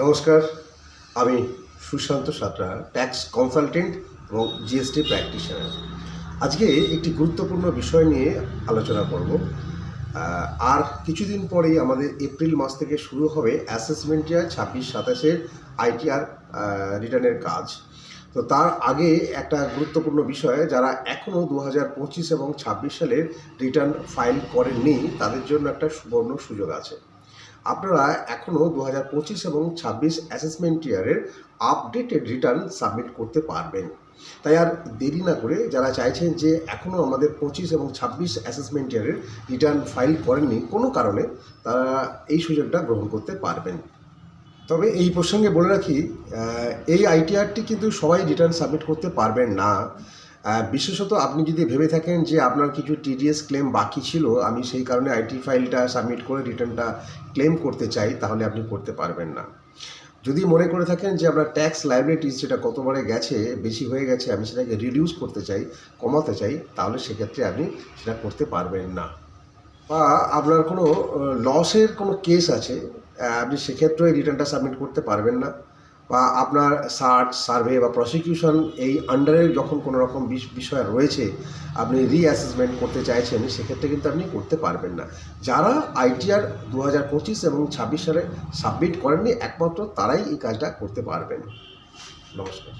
নমস্কার, আমি Sushant Santra, tax consultant এবং জিএসটি প্র্যাকটিশনার। আজকে একটি গুরুত্বপূর্ণ বিষয় নিয়ে আলোচনা করব। আর কিছুদিন পরেই আমাদের এপ্রিল মাস থেকে শুরু হবে অ্যাসেসমেন্ট ইয়ার 26-27-এর আইটিআর রিটার্নের কাজ। তো তার আগে একটা গুরুত্বপূর্ণ বিষয়, যারা এখনও 2025 এবং 26 সালের রিটার্ন ফাইল করেননি তাদের জন্য একটা সুবর্ণ সুযোগ আছে। আপনারা এখনও 2025 এবং 26 অ্যাসেসমেন্ট ইয়ারের আপডেটেড রিটার্ন সাবমিট করতে পারবেন। তাই আর দেরি না করে যারা চাইছেন যে এখনও আমাদের 25 এবং 26 অ্যাসেসমেন্ট ইয়ারের রিটার্ন ফাইল করেননি কোনো কারণে, তারা এই সুযোগটা গ্রহণ করতে পারবেন। তবে এই প্রসঙ্গে বলে রাখি, এই আইটিআরটি কিন্তু সবাই রিটার্ন সাবমিট করতে পারবেন না। বিশেষত আপনি যদি ভেবে থাকেন যে আপনার কিছু টিডিএস ক্লেম বাকি ছিল, আমি সেই কারণে আইটি ফাইলটা সাবমিট করে রিটার্নটা ক্লেম করতে চাই, তাহলে আপনি করতে পারবেন না। যদি মনে করে থাকেন যে আপনার ট্যাক্স লায়াবিলিটিস যেটা কতবারে গেছে, বেশি হয়ে গেছে, আমি সেটাকে রিডিউস করতে চাই, কমাতে চাই, তাহলে সেক্ষেত্রে আপনি সেটা করতে পারবেন না। বা আপনার কোনো লসের কোনো কেস আছে, আপনি সেক্ষেত্রে রিটার্নটা সাবমিট করতে পারবেন না। বা আপনার সার্চ, সার্ভে বা প্রসিকিউশন এই আন্ডারে যখন কোনো রকম বিষয় রয়েছে, আপনি রিঅ্যাসেসমেন্ট করতে চাইছেন, সেক্ষেত্রে কিন্তু আপনি করতে পারবেন না। যারা আইটিআর 2025 এবং 26 সালে সাবমিট করেননি, একমাত্র তারাই এই কাজটা করতে পারবেন। নমস্কার।